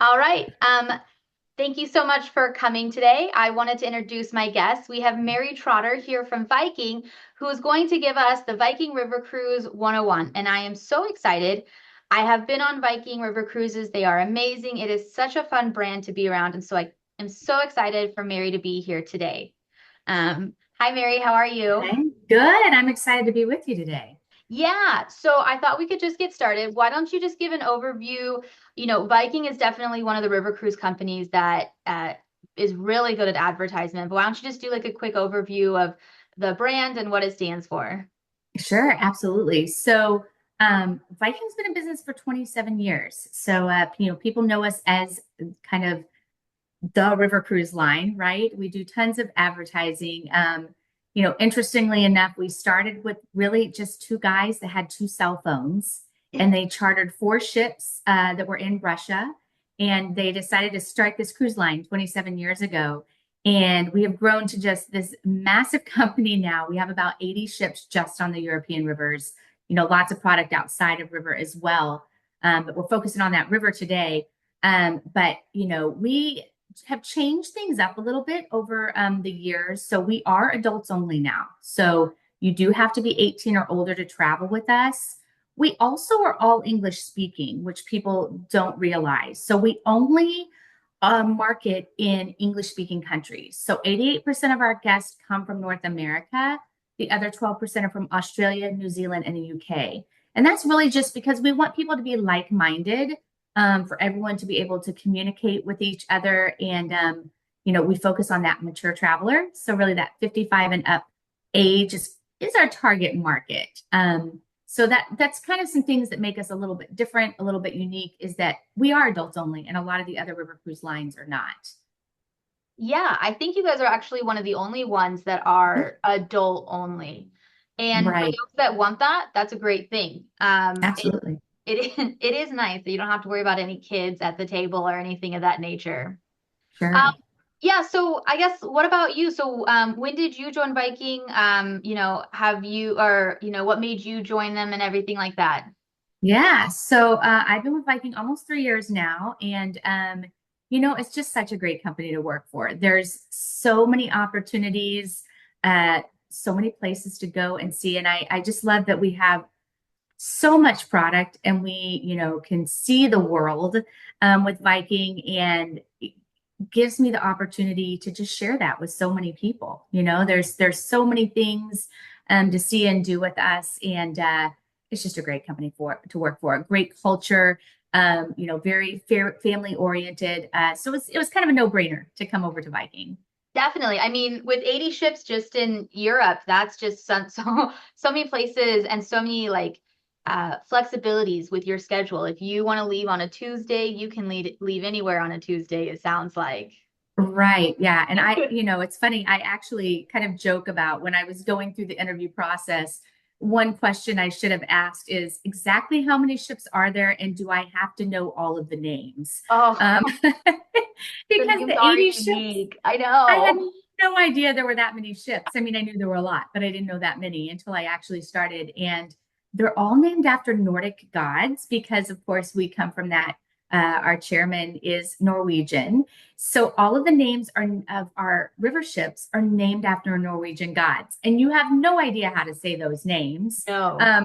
All right. Thank you so much for coming today. I wanted to introduce my guests. We have Mary Trotter here from Viking, who is going to give us the Viking River Cruise 101. And I am so excited. I have been on Viking River Cruises. They are amazing. It is such a fun brand to be around. And so I am so excited for Mary to be here today. Hi, Mary. How are you? Okay, good. I'm excited to be with you today. Yeah, so I thought we could just get started. Why don't you just give an overview? Viking is definitely one of the river cruise companies that is really good at advertisement. But why don't you just do like a quick overview of the brand and what it stands for? Sure, absolutely. Viking's been in business for 27 years. People know us as kind of the river cruise line, right? We do tons of advertising. Interestingly enough, we started with really just two guys that had two cell phones, and they chartered four ships that were in Russia, and they decided to start this cruise line 27 years ago. And we have grown to just this massive company now. We have about 80 ships just on the European rivers, lots of product outside of river as well. But we're focusing on that river today. We have changed things up a little bit over the years. So we are adults only now. So you do have to be 18 or older to travel with us. We also are all English speaking, which people don't realize. So we only market in English speaking countries. So 88% of our guests come from North America. The other 12% are from Australia, New Zealand, and the UK. And that's really just because we want people to be like minded, for everyone to be able to communicate with each other. We focus on that mature traveler. So really that 55 and up age is our target market. That's kind of some things that make us a little bit different, a little bit unique, is that we are adults only, and a lot of the other river cruise lines are not. Yeah, I think you guys are actually one of the only ones that are adult only. And for Right. those that want that, that's a great thing. Absolutely. It is nice that you don't have to worry about any kids at the table or anything of that nature. Um, Sure. yeah, so I guess what about you? So when did you join Viking? Have you or what made you join them and everything like that? Yeah. I've been with Viking almost 3 years now. It's just such a great company to work for. There's so many opportunities, so many places to go and see. And I just love that we have so much product, and we, can see the world with Viking, and it gives me the opportunity to just share that with so many people. There's so many things to see and do with us, and it's just a great company to work for. A great culture, very family oriented. So it was kind of a no-brainer to come over to Viking. Definitely. I mean, with 80 ships just in Europe, that's just so many places and so many like flexibilities with your schedule. If you want to leave on a Tuesday, you can leave anywhere on a Tuesday, it sounds like. Right. Yeah. And it's funny. I actually kind of joke about when I was going through the interview process. One question I should have asked is exactly how many ships are there, and do I have to know all of the names? Oh, Um, the because names the are 80 ships, unique. I I had know. no idea there were that many ships. I mean, I knew there were a lot, but I didn't know that many until I actually started. And they're all named after Nordic gods because, of course, we come from that. Our chairman is Norwegian. So all of the names of our river ships are named after Norwegian gods. And you have no idea how to say those names. No. Um,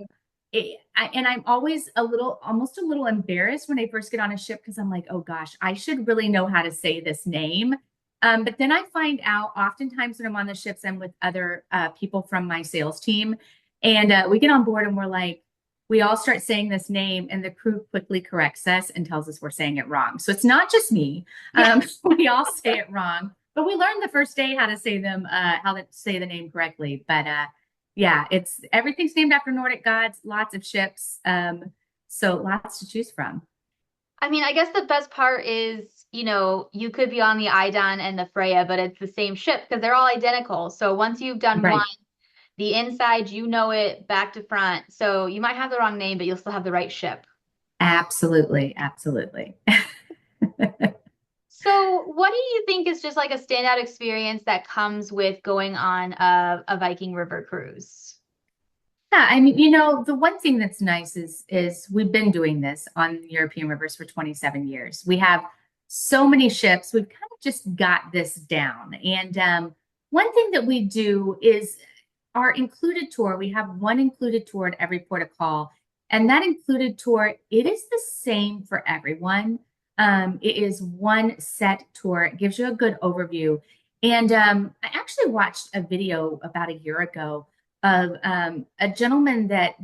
and I'm always almost a little embarrassed when I first get on a ship because I'm like, oh gosh, I should really know how to say this name. But then I find out oftentimes when I'm on the ships, I'm with other people from my sales team, and we get on board and we're like, we all start saying this name, and the crew quickly corrects us and tells us we're saying it wrong. So it's not just me. Yeah. We all say it wrong, but we learned the first day how to say the name correctly. But yeah, it's everything's named after Nordic gods, lots of ships. So lots to choose from. I mean, I guess the best part is, you could be on the Idon and the Freya, but it's the same ship because they're all identical. So once you've done one, Right. the inside, you know it back to front. So you might have the wrong name, but you'll still have the right ship. Absolutely. Absolutely. So what do you think is just like a standout experience that comes with going on a Viking River cruise? Yeah, I mean, the one thing that's nice is we've been doing this on European rivers for 27 years. We have so many ships, we've kind of just got this down. And one thing that we do is our included tour. We have one included tour at every port of call. And that included tour, it is the same for everyone. It is one set tour. It gives you a good overview. And I actually watched a video about a year ago of a gentleman that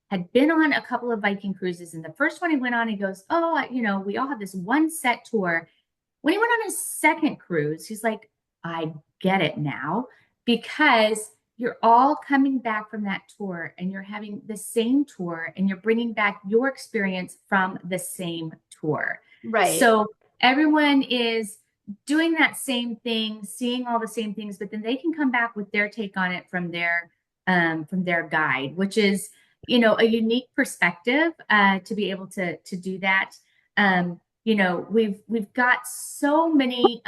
had been on a couple of Viking cruises. And the first one he went on, he goes, "Oh, we all have this one set tour." When he went on his second cruise, he's like, "I get it now because you're all coming back from that tour and you're having the same tour and you're bringing back your experience from the same tour." Right. So everyone is doing that same thing, seeing all the same things, but then they can come back with their take on it from their guide, which is, a unique perspective to be able to do that. We've got so many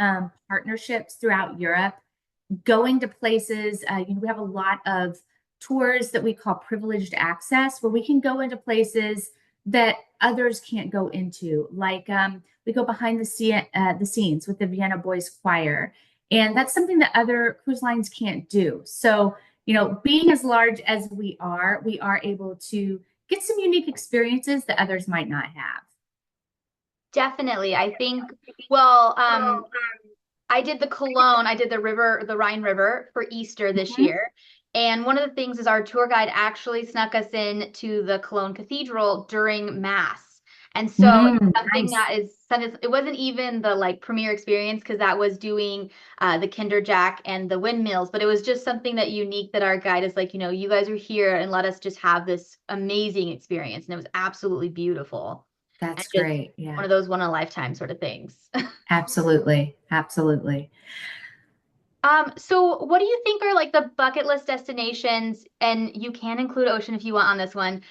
partnerships throughout Europe going to places. We have a lot of tours that we call privileged access, where we can go into places that others can't go into. Like we go behind the scenes with the Vienna Boys Choir, and that's something that other cruise lines can't do. So, being as large as we are able to get some unique experiences that others might not have. Definitely. I think, well, I did I did the Rhine River for Easter this Mhm. year. And one of the things is our tour guide actually snuck us in to the Cologne Cathedral during Mass. And so it's something Nice. that it wasn't even the like premiere experience because that was doing the Kinderjack and the windmills, but it was just something that unique that our guide is like, you guys are here and let us just have this amazing experience. And it was absolutely beautiful and That's just great. one Yeah, of those one in a lifetime sort of things. absolutely. Absolutely. So what do you think are like the bucket list destinations, and you can include ocean if you want on this one,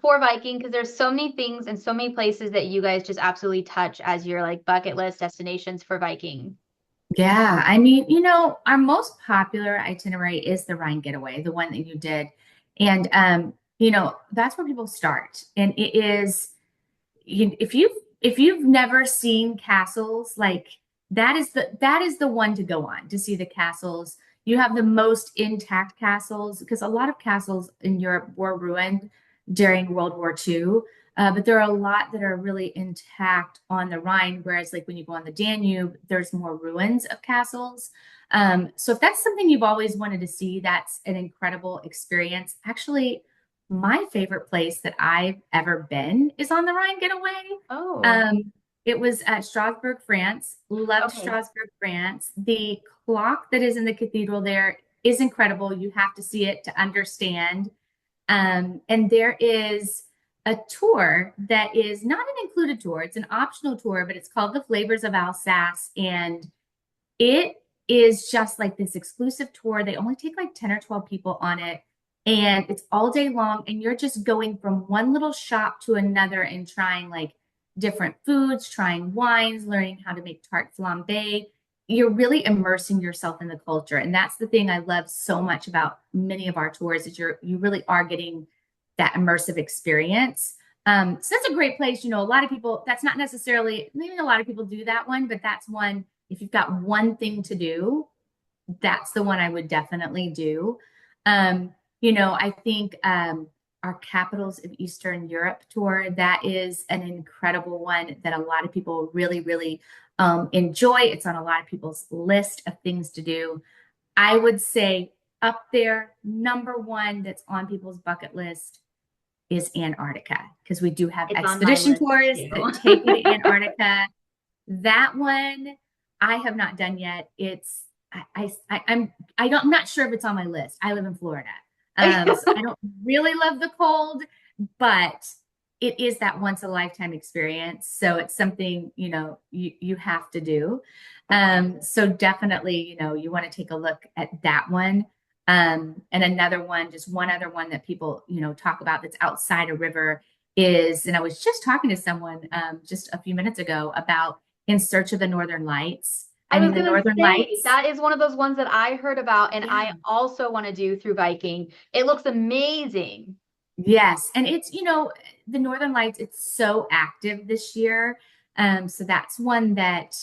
for Viking, because there's so many things and so many places that you guys just absolutely touch as your like bucket list destinations for Viking. Yeah, I mean, our most popular itinerary is the Rhine Getaway, the one that you did. And that's where people start. And it is if you've never seen castles, like that is the one to go on to see the castles. You have the most intact castles because a lot of castles in Europe were ruined during World War II. But there are a lot that are really intact on the Rhine, whereas like when you go on the Danube, there's more ruins of castles. So if that's something you've always wanted to see, that's an incredible experience. Actually, my favorite place that I've ever been is on the Rhine Getaway. Oh, Um, it was at Strasbourg, France. Loved okay. Strasbourg, France. The clock that is in the cathedral there is incredible. You have to see it to understand. And there is a tour that is not an included tour, it's an optional tour, but it's called the Flavors of Alsace. And it is just like this exclusive tour. They only take like 10 or 12 people on it. And it's all day long. And you're just going from one little shop to another and trying like different foods, trying wines, learning how to make tarte flambe. You're really immersing yourself in the culture. And that's the thing I love so much about many of our tours is you really are getting that immersive experience. So that's a great place. A lot of people, that's not necessarily, maybe a lot of people do that one, but that's one, if you've got one thing to do, that's the one I would definitely do. I think our Capitals of Eastern Europe tour, that is an incredible one that a lot of people really, really enjoy. It's on a lot of people's list of things to do. I would say up there, number one that's on people's bucket list is Antarctica, because we do have It's on my expedition list tours too. that take you to Antarctica. That one I have not done yet. It's I'm not sure if it's on my list. I live in Florida. So I don't really love the cold, but it is that once a lifetime experience. So it's something, you have to do. So definitely, you want to take a look at that one. And another one, just one other one that people, talk about that's outside a river is, and I was just talking to someone just a few minutes ago about In Search of the Northern Lights. I I was mean, the gonna Northern say Lights, that is one of those ones that I heard about and I yeah. also want to do through Viking. It looks amazing. Yes. And it's, the Northern Lights, it's so active this year. So that's one that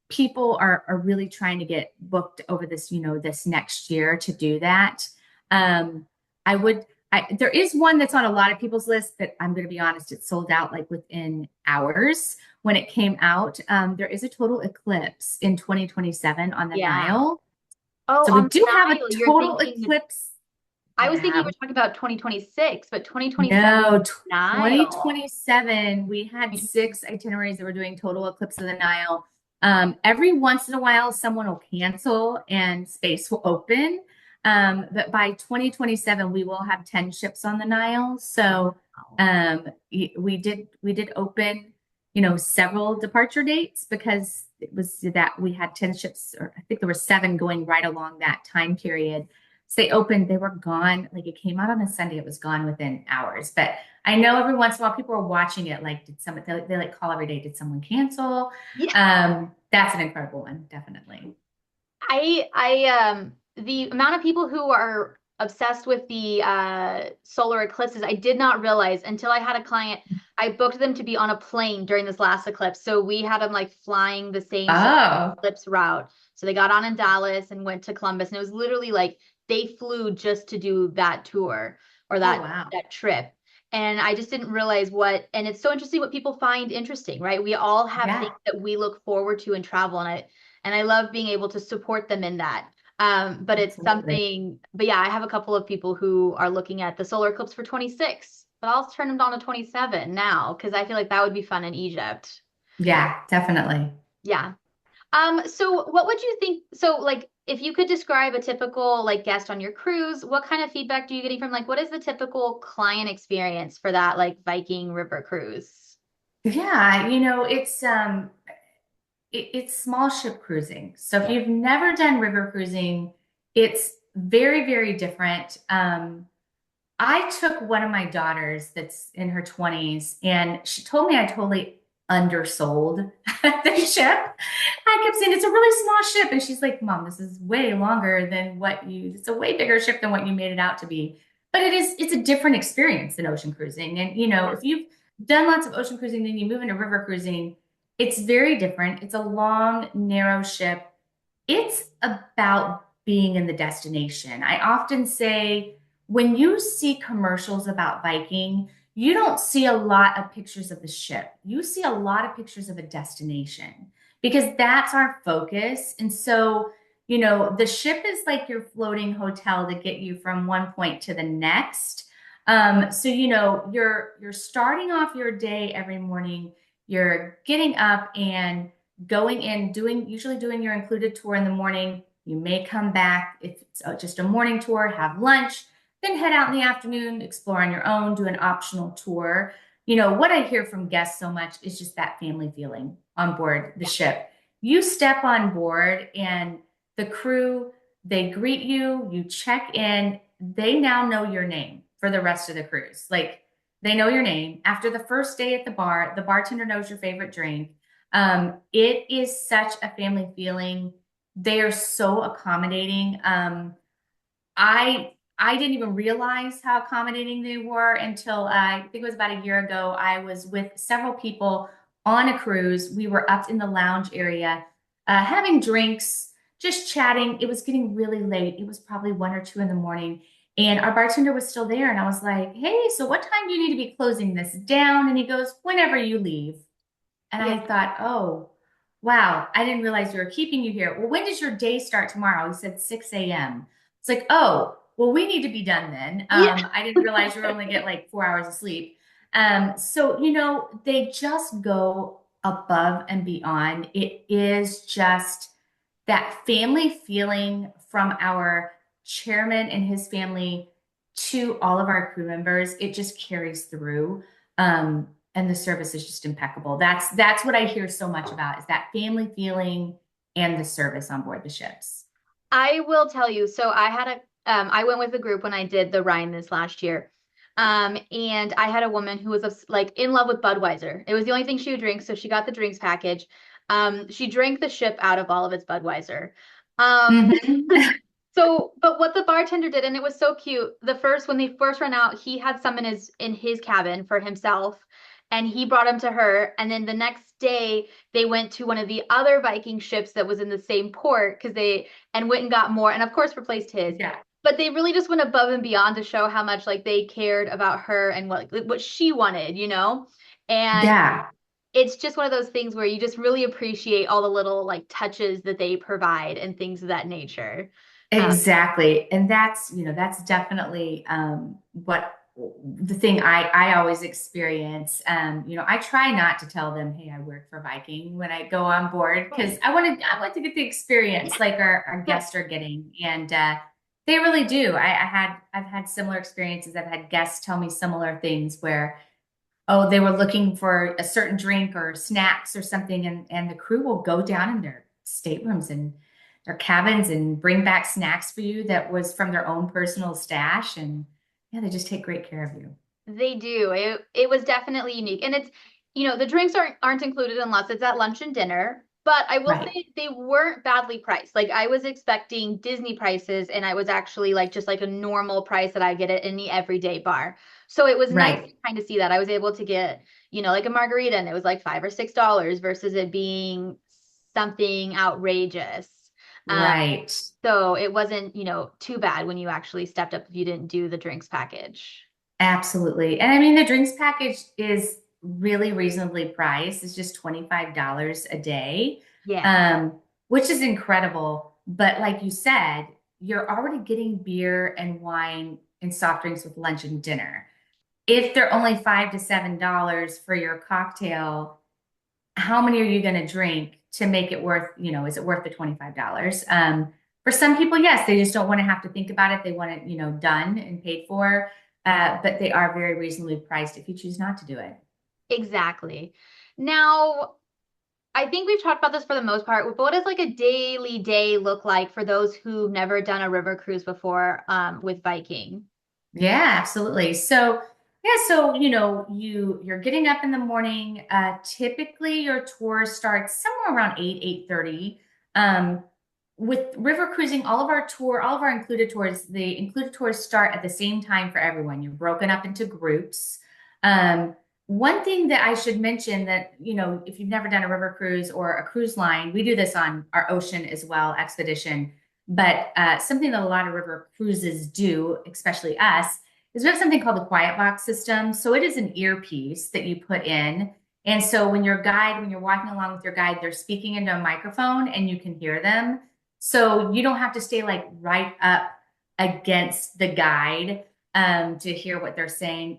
people are really trying to get booked over this, this next year to do that. Um, I would, there is one that's on a lot of people's list, but I'm going to be honest, it sold out like within hours when it came out. There is a total eclipse in 2027 on the Yeah. Nile. Oh, So we on do the have a Nile, you're total thinking, eclipse. I was thinking you Yeah. were talking about 2026, but 2027 No, Nile. 2027, we had six itineraries that were doing total eclipse of the Nile. Every once in a while, someone will cancel and space will open. But by 2027, we will have 10 ships on the Nile. So Wow. we did open, several departure dates because it was that we had 10 ships, or I think there were seven going right along that time period. So they opened, they were gone. Like it came out on a Sunday, it was gone within hours. But I know every once in a while people are watching it. Like, did someone, they like call every day, did someone cancel? Yeah. That's an incredible one, definitely. The amount of people who are obsessed with the solar eclipses, I did not realize until I had a client. I booked them to be on a plane during this last eclipse. So we had them like flying the same solar Oh, eclipse route. So they got on in Dallas and went to Columbus, and it was literally like they flew just to do that tour or oh, that wow. that trip. And I just didn't realize and it's so interesting what people find interesting, right? We all have Yeah, things that we look forward to in travel, and I love being able to support them in that. But it's absolutely. something, but yeah, I have a couple of people who are looking at the solar eclipse for 26, but I'll turn them on to 27 now because I feel like that would be fun in Egypt. Yeah, definitely. Yeah. So what would you think? So like if you could describe a typical like guest on your cruise, what kind of feedback do you getting from like what is the typical client experience for that like Viking River cruise? Yeah, it's small ship cruising. So if Yeah. you've never done river cruising, it's very, very different. I took one of my daughters that's in her 20s, and she told me I totally undersold the ship. I kept saying it's a really small ship, and she's like, "Mom, this is way longer than it's a way bigger ship than what you made it out to be." But it's a different experience than ocean cruising. And if you've done lots of ocean cruising, then you move into river cruising, it's very different. It's a long, narrow ship. It's about being in the destination. I often say when you see commercials about Viking, you don't see a lot of pictures of the ship. You see a lot of pictures of a destination because that's our focus. And so, the ship is like your floating hotel to get you from one point to the next. So you're starting off your day every morning. You're getting up and going in, usually doing your included tour in the morning. You may come back if it's just a morning tour, have lunch, then head out in the afternoon, explore on your own, do an optional tour. What I hear from guests so much is just that family feeling on board the Yeah. ship. You step on board and the crew, they greet you, you check in, they now know your name for the rest of the cruise. Like they know your name. After the first day at the bar, the bartender knows your favorite drink. It is such a family feeling. They are so accommodating. I didn't even realize how accommodating they were until I think it was about a year ago. I was with several people on a cruise. We were up in the lounge area, having drinks, just chatting. It was getting really late. It was probably 1 or 2 in the morning. And our bartender was still there. And I was like, "Hey, so what time do you need to be closing this down?" And he goes, "Whenever you leave." And Yeah. I thought, "Oh, wow, I didn't realize you were keeping you here." "Well, when does your day start tomorrow?" He said 6 a.m. It's like, "Oh, well, we need to be done then." Yeah. I didn't realize you only get like 4 hours of sleep. So, they just go above and beyond. It is just that family feeling from our chairman and his family to all of our crew members. It just carries through. And the service is just impeccable. That's what I hear so much about is that family feeling and the service on board the ships. I will tell you. So I went with a group when I did the Rhine this last year. And I had a woman who was like in love with Budweiser. It was the only thing she would drink, so she got the drinks package. She drank the ship out of all of its Budweiser. Um, Mhm. but what the bartender did, and it was so cute. When they first ran out, he had some in his cabin for himself, and he brought them to her. And then the next day they went to one of the other Viking ships that was in the same port because they and went and got more, and of course replaced his. Yeah. But they really just went above and beyond to show how much like they cared about her and what she wanted, you know? And Yeah. it's just one of those things where you just really appreciate all the little like touches that they provide and things of that nature. Um, Exactly. And that's, that's definitely what the thing I always experience. I try not to tell them, hey, I work for Viking when I go on board because I want to get the experience like our guests are getting. And they really do. I've had similar experiences. I've had guests tell me similar things where, oh, they were looking for a certain drink or snacks or something, and the crew will go down in their staterooms and their cabins and bring back snacks for you that was from their own personal stash. And yeah, they just take great care of you. They do. It was definitely unique. And it's, the drinks aren't included unless it's at lunch and dinner. But I will Right, say they weren't badly priced. Like I was expecting Disney prices and I was actually like just like a normal price that I get at any everyday bar. So it was nice to right, kind of see that. I was able to get, like a margarita and it was like $5 or $6 versus it being something outrageous. Um, right. so it wasn't, too bad when you actually stepped up if you didn't do the drinks package. Absolutely. And I mean, the drinks package is really reasonably priced. It's just $25 a day, Yeah. um, which is incredible. But like you said, you're already getting beer and wine and soft drinks with lunch and dinner. If they're only $5 to $7 for your cocktail, how many are you going to drink to make it worth, is it worth the $25? For some people, yes, they just don't want to have to think about it. They want it, done and paid for. But they are very reasonably priced if you choose not to do it. Exactly. Now, I think we've talked about this for the most part, but what does like a daily day look like for those who've never done a river cruise before with Viking? Yeah, absolutely. So, yeah, so you're getting up in the morning. Typically your tour starts somewhere around 8:30. Um, with river cruising, all of our the included tours start at the same time for everyone. You're broken up into groups. Um, One thing that I should mention that, if you've never done a river cruise or a cruise line, we do this on our ocean as well, expedition. But something that a lot of river cruises do, especially us, is we have something called the quiet box system. So it is an earpiece that you put in. And so when you're walking along with your guide, they're speaking into a microphone and you can hear them. So you don't have to stay like right up against the guide to hear what they're saying.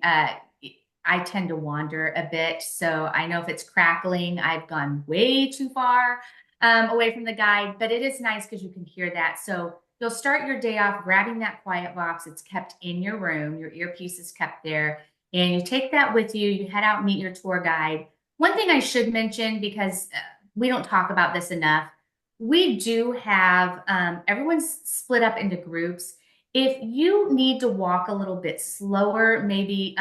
I tend to wander a bit. So I know if it's crackling, I've gone way too far away from the guide, but it is nice because you can hear that. So you'll start your day off grabbing that quiet box. It's kept in your room, your earpiece is kept there, and you take that with you. You head out, meet your tour guide. One thing I should mention, because we don't talk about this enough, we do have everyone's split up into groups. If you need to walk a little bit slower, maybe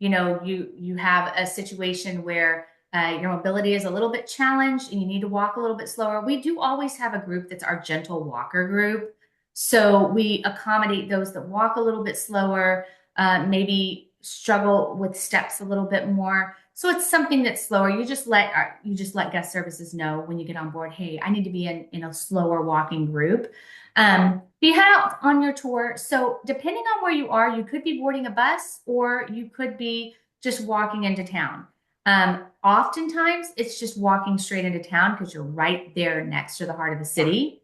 you have a situation where your mobility is a little bit challenged and you need to walk a little bit slower. We do always have a group that's our gentle walker group. So we accommodate those that walk a little bit slower, maybe struggle with steps a little bit more. So it's something that's slower. You just let guest services know when you get on board, hey, I need to be in a slower walking group. You head out on your tour. So depending on where you are, you could be boarding a bus or you could be just walking into town. Oftentimes it's just walking straight into town because you're right there next to the heart of the city.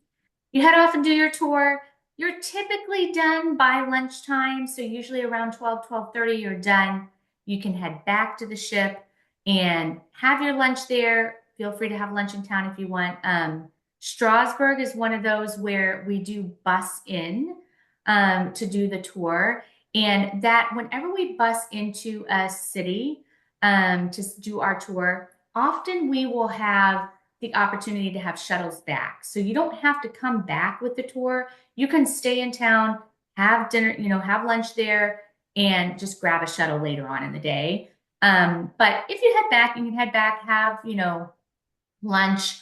You head off and do your tour. You're typically done by lunchtime. So usually around 12:30, you're done. You can head back to the ship and have your lunch there. Feel free to have lunch in town if you want. Strasbourg is one of those where we do bus in to do the tour. And that whenever we bus into a city to do our tour, often we will have the opportunity to have shuttles back. So you don't have to come back with the tour. You can stay in town, have dinner, have lunch there, and just grab a shuttle later on in the day. But if you head back, you can head back, have, lunch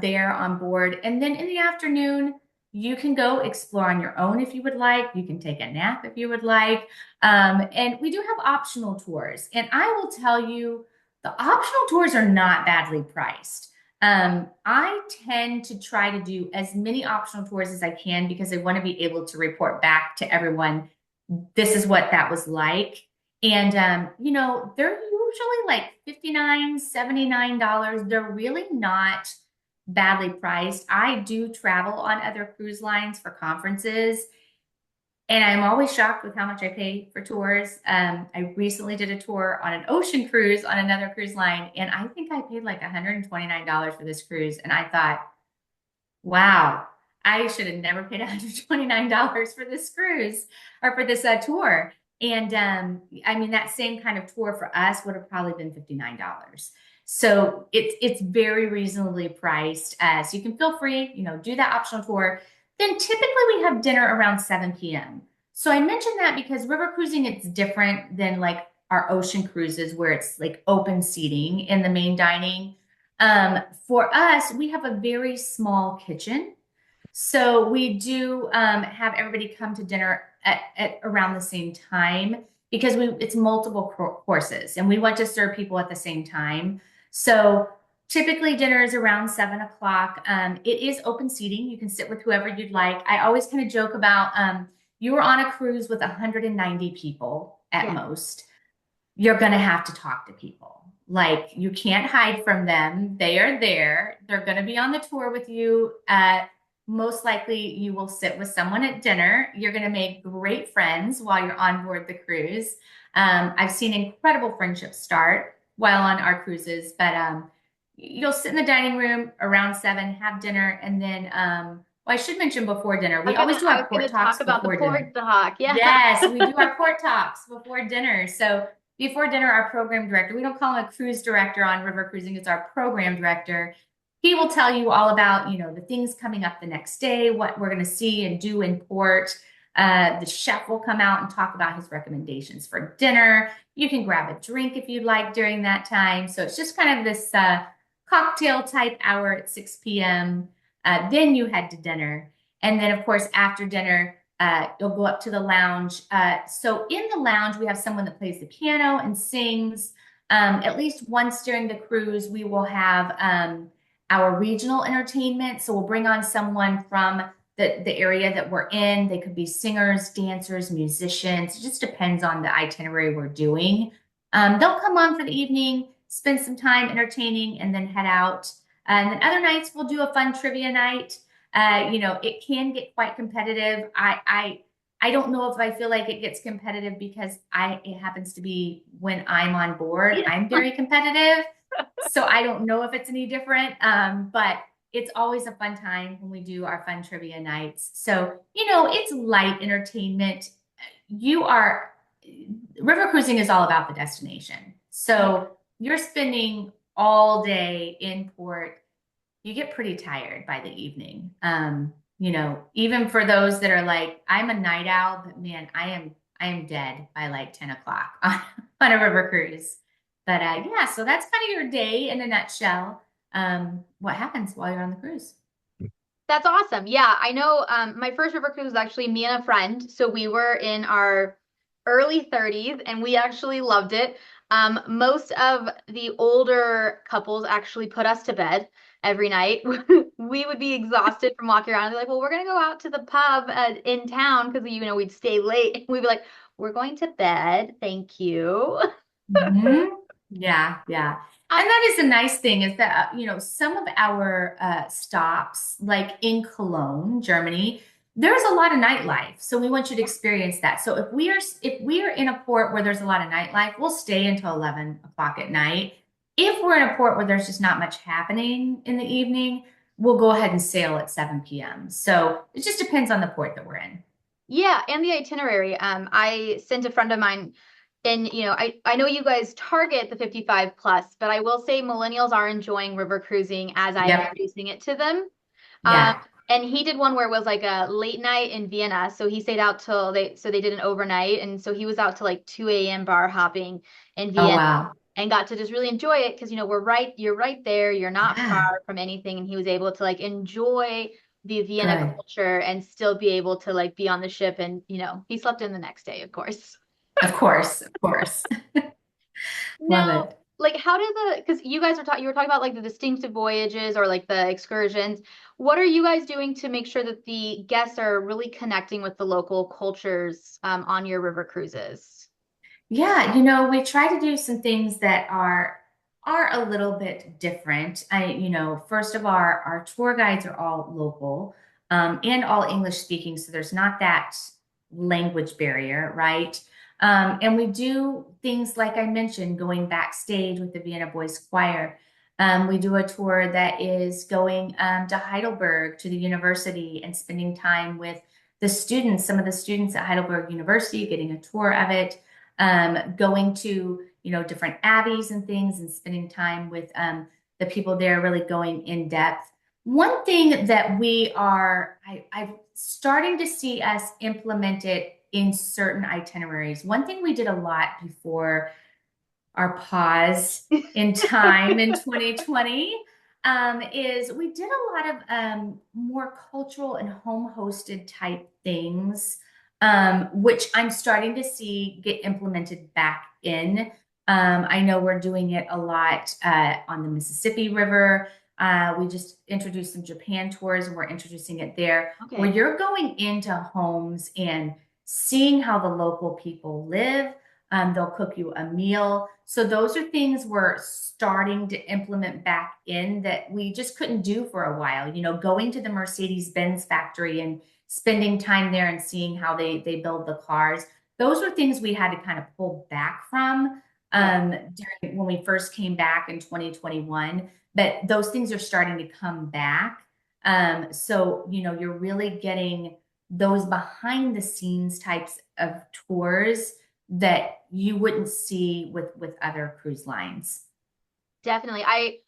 there on board. And then in the afternoon, you can go explore on your own if you would like. You can take a nap if you would like. And we do have optional tours. And I will tell you, The optional tours are not badly priced. I tend to try to do as many optional tours as I can because I want to be able to report back to everyone, this is what that was like. And, they're usually like $59, $79. They're really not badly priced. I do travel on other cruise lines for conferences, and I'm always shocked with how much I pay for tours. I recently did a tour on an ocean cruise on another cruise line, and I think I paid like $129 for this cruise. And I thought, wow, I should have never paid $129 for this cruise or for this tour. And I mean, that same kind of tour for us would have probably been $59. So it's very reasonably priced. So you can feel free, do that optional tour. Then typically we have dinner around 7 p.m. So I mentioned that because river cruising, it's different than like our ocean cruises where it's like open seating in the main dining. For us, we have a very small kitchen. So we do have everybody come to dinner at around the same time because it's multiple courses and we want to serve people at the same time. So typically dinner is around 7 o'clock. It is open seating. You can sit with whoever you'd like. I always kind of joke about you were on a cruise with 190 people at Yeah. most, you're going to have to talk to people. Like you can't hide from them. They are there. They're going to be on the tour with you. Most likely you will sit with someone at dinner. You're going to make great friends while you're on board the cruise. I've seen incredible friendships start while on our cruises, but you'll sit in the dining room around 7, have dinner, and then well, I should mention before dinner. We always do I our was gonna port talk talks about the before dinner. port talk. Yeah. Yes, we do our port talks before dinner. So before dinner, our program director, we don't call him a cruise director on river cruising, it's our program director. He will tell you all about, the things coming up the next day, what we're going to see and do in port. The chef will come out and talk about his recommendations for dinner. You can grab a drink if you'd like during that time. So it's just kind of this cocktail type hour at 6 p.m. Then you head to dinner. And then, of course, after dinner, you'll go up to the lounge. So in the lounge, we have someone that plays the piano and sings. At least once during the cruise, we will have our regional entertainment. So we'll bring on someone from the area that we're in. They could be singers, dancers, musicians. It just depends on the itinerary we're doing. They'll come on for the evening, spend some time entertaining, and then head out. And then other nights, we'll do a fun trivia night. It can get quite competitive. I don't know if I feel like it gets competitive because it happens to be when I'm on board, I'm very competitive. So I don't know if it's any different. But it's always a fun time when we do our fun trivia nights. So, it's light entertainment. You are river cruising is all about the destination. So you're spending all day in port, you get pretty tired by the evening. Even for those that are like, I'm a night owl, but man, I am dead by like 10 o'clock on a river cruise. But yeah, so that's kind of your day in a nutshell. What happens while you're on the cruise? That's awesome. Yeah, I know my first river cruise was actually me and a friend. So we were in our early 30s and we actually loved it. Most of the older couples actually put us to bed every night. We would be exhausted from walking around. They're like, well, we're going to go out to the pub in town because, we'd stay late. We'd be like, we're going to bed. Thank you. Mhm. Yeah, yeah. And that is a nice thing is that, some of our stops, like in Cologne, Germany, there's a lot of nightlife. So we want you to experience that. So if we are in a port where there's a lot of nightlife, we'll stay until 11 o'clock at night. If we're in a port where there's just not much happening in the evening, we'll go ahead and sail at 7 p.m. So it just depends on the port that we're in. Yeah, and the itinerary. I sent a friend of mine, and I know you guys target the 55 plus, but I will say millennials are enjoying river cruising as I'm Yep. introducing it to them. Um, Yeah. and he did one where it was like a late night in Vienna. So he stayed out so they did an overnight. And so he was out to like 2 a.m. bar hopping in Oh, Vienna wow. and got to just really enjoy it because, you're right there. You're not Yeah. far from anything. And he was able to like enjoy the Vienna Good. culture and still be able to like be on the ship. And, he slept in the next day, of course. Of course. Of course. Love Now, it. like how did because you guys you were talking about like the distinctive voyages or like the excursions. What are you guys doing to make sure that the guests are really connecting with the local cultures on your river cruises? Yeah, we try to do some things that are a little bit different. First of all, our tour guides are all local, and all English speaking, so there's not that language barrier, right? And we do things like I mentioned, going backstage with the Vienna Boys Choir. We do a tour that is going to Heidelberg to the university and spending time with the students, some of the students at Heidelberg University, getting a tour of it, going to different abbeys and things and spending time with the people there, really going in depth. One thing that I'm starting to see us implement it in certain itineraries. One thing we did a lot before our pause in time in 2020 is we did a lot of more cultural and home hosted type things, which I'm starting to see get implemented back in. I know we're doing it a lot on the Mississippi River. We just introduced some Japan tours and we're introducing it there, where Okay. you're going into homes and seeing how the local people live. They'll cook you a meal. So those are things we're starting to implement back in that we just couldn't do for a while. Going to the Mercedes-Benz factory and spending time there and seeing how they build the cars. Those were things we had to kind of pull back from Yeah. during when we first came back in 2021. But those things are starting to come back. So you're really getting those behind the scenes types of tours that you wouldn't see with other cruise lines. Definitely. I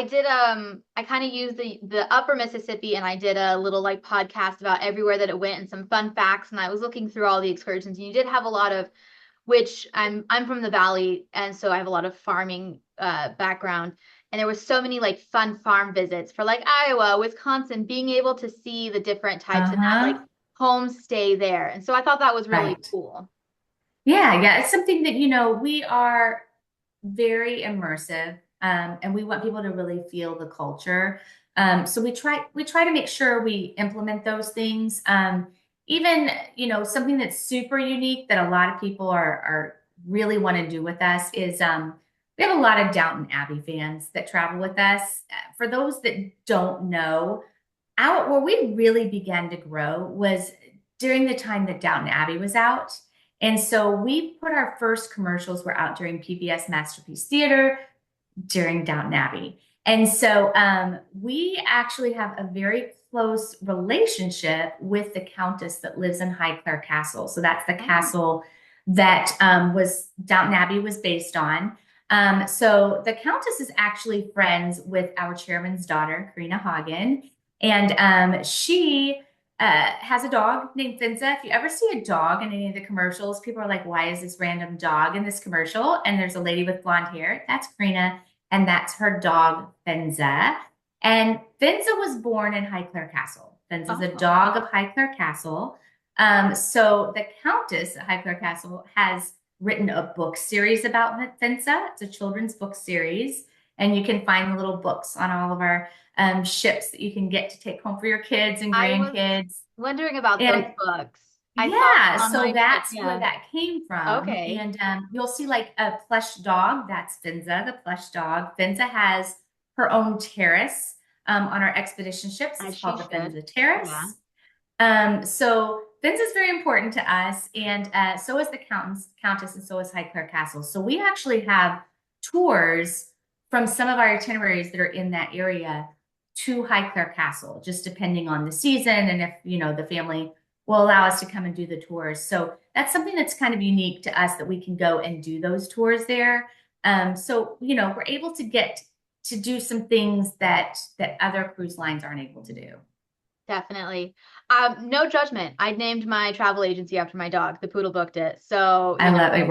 did I kind of used the upper Mississippi and I did a little like podcast about everywhere that it went and some fun facts and I was looking through all the excursions and you did have a lot of which I'm from the valley and so I have a lot of farming background and there was so many like fun farm visits for like Iowa, Wisconsin, being able to see the different types and that like Uh-huh. homestay there. And so I thought that was really Right. cool. Yeah, yeah. It's something that, we are very immersive, and we want people to really feel the culture. So we try to make sure we implement those things. Even, something that's super unique that a lot of people are really want to do with us is we have a lot of Downton Abbey fans that travel with us. For those that don't know, where we really began to grow was during the time that Downton Abbey was out. And so we put our first commercials were out during PBS Masterpiece Theater during Downton Abbey. And so we actually have a very close relationship with the Countess that lives in Highclere Castle. So that's the Oh, castle that was Downton Abbey was based on. So the Countess is actually friends with our chairman's daughter, Karina Hagen, and she has a dog named Denza. If you ever see a dog in any of the commercials, people are like, why is this random dog in this commercial? And there's a lady with blonde hair. That's Karina, and that's her dog, Denza. And Denza was born in Highclere Castle. Denza is a oh, dog of Highclere Castle. So the Countess at Highclere Castle has written a book series about Denza. It's a children's book series, and you can find the little books on all of our ships that you can get to take home for your kids and I was grandkids. wondering about those And books. I saw yeah, them so online, but that's where yeah. that came from. Okay. And you'll see like a plush dog. That's Finza, the plush dog. Finza has her own terrace on our expedition ships. As It's she called the should. Finza Yeah, Terrace. So Finza is very important to us, and so is the Countess, and so is Highclere Castle. So we actually have tours from some of our itineraries that are in that area to Highclere Castle, just depending on the season and if the family will allow us to come and do the tours. So that's something that's kind of unique to us that we can go and do those tours there. So we're able to get to do some things that other cruise lines aren't able to do. definitely. No judgment. I named my travel agency after my dog. The poodle booked it. So, I love it.